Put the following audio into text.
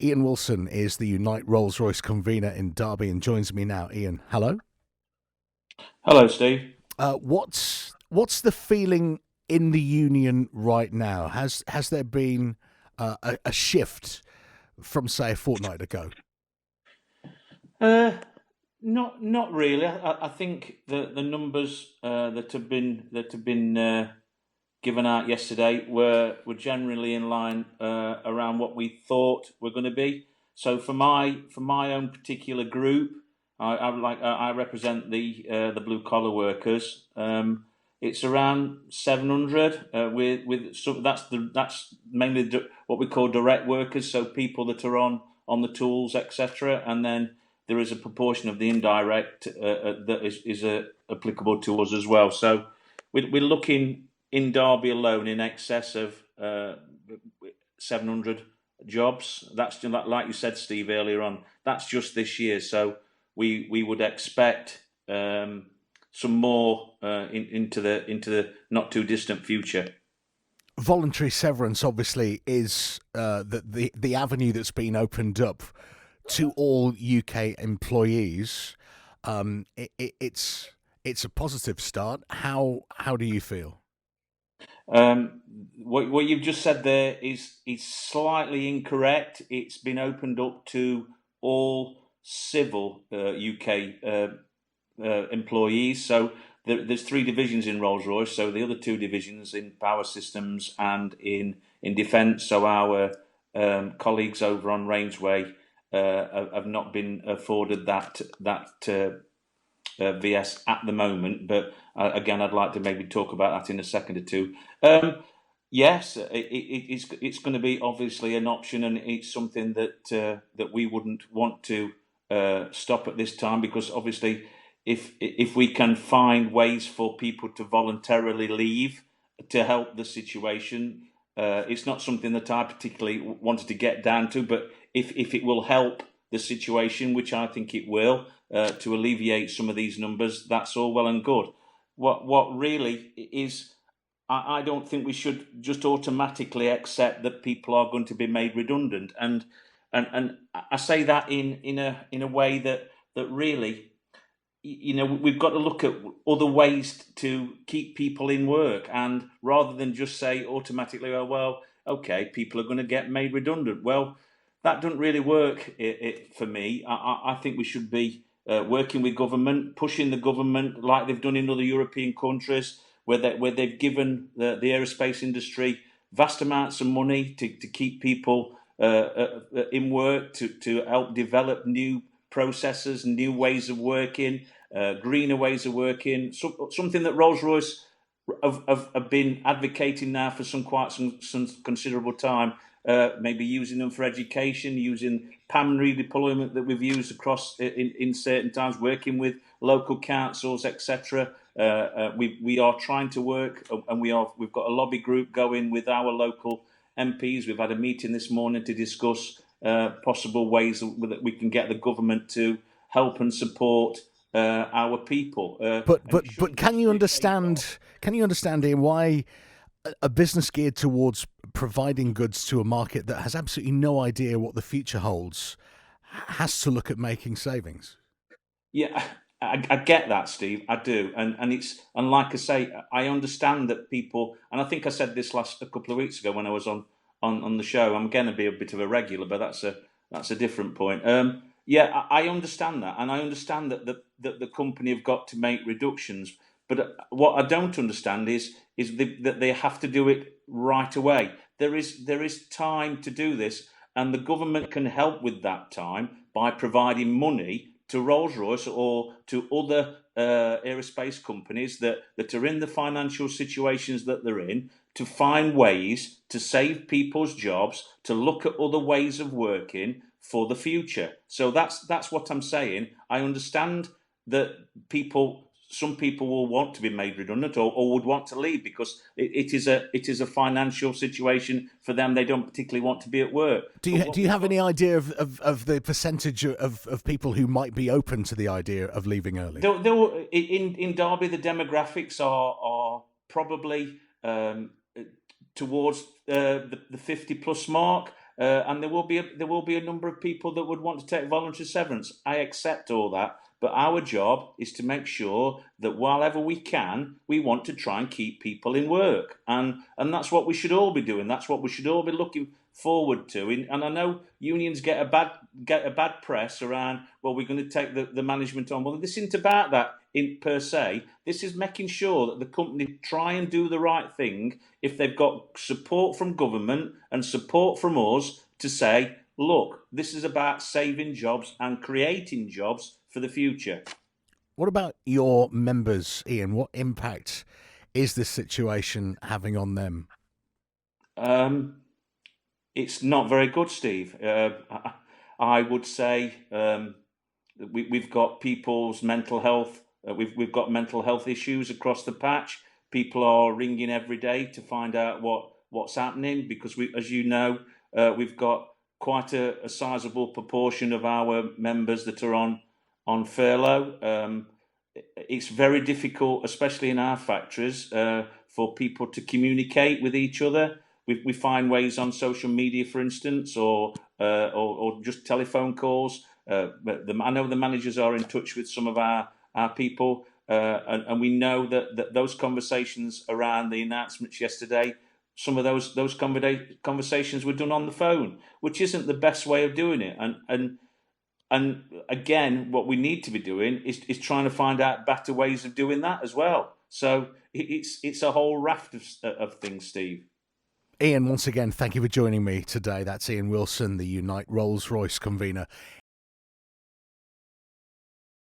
Ian Wilson is the Unite Rolls-Royce Convenor in Derby and joins me now. Ian, hello. Hello, Steve. What's the feeling in the union right now? Has there been a shift from, say, a fortnight ago? Uh, not really. I think the numbers that have been given out yesterday were generally in line around what we thought were going to be. So for my own particular group, I represent the blue collar workers. It's around 700. That's mainly what we call direct workers, so people that are on the tools, etc. And then there is a proportion of the indirect that is applicable to us as well. So we're looking in Derby alone in excess of 700 jobs. That's like you said, Steve, earlier on. That's just this year. So we would expect some more into the not too distant future. Voluntary severance, obviously, is the avenue that's been opened up to all UK employees. It's a positive start. How do you feel? Um, what you've just said there is slightly incorrect. It's been opened up to all civil UK employees. So there's three divisions in Rolls-Royce. So the other two divisions in power systems and in defence. So our colleagues over on Rangeway have not been afforded that VS at the moment. But again, I'd like to maybe talk about that in a second or two. Yes, it's going to be obviously an option, and it's something that we wouldn't want to stop at this time, because obviously, if we can find ways for people to voluntarily leave to help the situation, it's not something that I particularly wanted to get down to. But if it will help the situation, which I think it will, to alleviate some of these numbers, that's all well and good. What really is, I don't think we should just automatically accept that people are going to be made redundant, and I say that in a way that really, we've got to look at other ways to keep people in work, and rather than just say automatically, oh well, okay, people are going to get made redundant. Well, that doesn't really work for me. I think we should be working with government, pushing the government like they've done in other European countries, where they've given the aerospace industry vast amounts of money to keep people in work, to help develop new processes, new ways of working, greener ways of working. Something that Rolls-Royce have been advocating now for some considerable time. Maybe using them for education, using PAM redeployment that we've used across in certain times, working with local councils, etc. We are trying to work, and we've got a lobby group going with our local MPs. We've had a meeting this morning to discuss possible ways that we can get the government to help and support our people. But can you understand? Can you understand, Ian, why a business geared towards providing goods to a market that has absolutely no idea what the future holds has to look at making savings? Yeah, I get that, Steve. I do, and like I say, I understand that people, and I think I said this a couple of weeks ago when I was on the show. I'm going to be a bit of a regular, but that's a different point. Yeah, I understand that, and I understand that the company have got to make reductions. But what I don't understand is that they have to do it right away. There is time to do this, and the government can help with that time by providing money to Rolls-Royce or to other aerospace companies that are in the financial situations that they're in, to find ways to save people's jobs, to look at other ways of working for the future. So that's what I'm saying. I understand that some people will want to be made redundant, or would want to leave, because it is a financial situation for them. They don't particularly want to be at work. Do you have any idea of the percentage of people who might be open to the idea of leaving early? In Derby, the demographics are probably towards the 50 plus mark. and there will be a number of people that would want to take voluntary severance. I accept all that, but our job is to make sure that wherever we can, we want to try and keep people in work, and that's what we should all be doing. That's what we should all be looking forward to. And I know unions get a bad press around, well, we're going to take the management on. Well, this isn't about that per se. This is making sure that the company try and do the right thing if they've got support from government and support from us to say, look, this is about saving jobs and creating jobs for the future. What about your members, Ian? What impact is this situation having on them? It's not very good, Steve. I would say we've got people's mental health. We've got mental health issues across the patch. People are ringing every day to find out what's happening, because as you know, we've got quite a sizable proportion of our members that are on furlough. It's very difficult, especially in our factories, for people to communicate with each other. We find ways on social media, for instance, or just telephone calls. I know the managers are in touch with some of our people, and we know that those conversations around the announcements yesterday, some of those conversations were done on the phone, which isn't the best way of doing it. And again, what we need to be doing is trying to find out better ways of doing that as well. So it's a whole raft of things, Steve. Ian, once again, thank you for joining me today. That's Ian Wilson, the Unite Rolls-Royce convener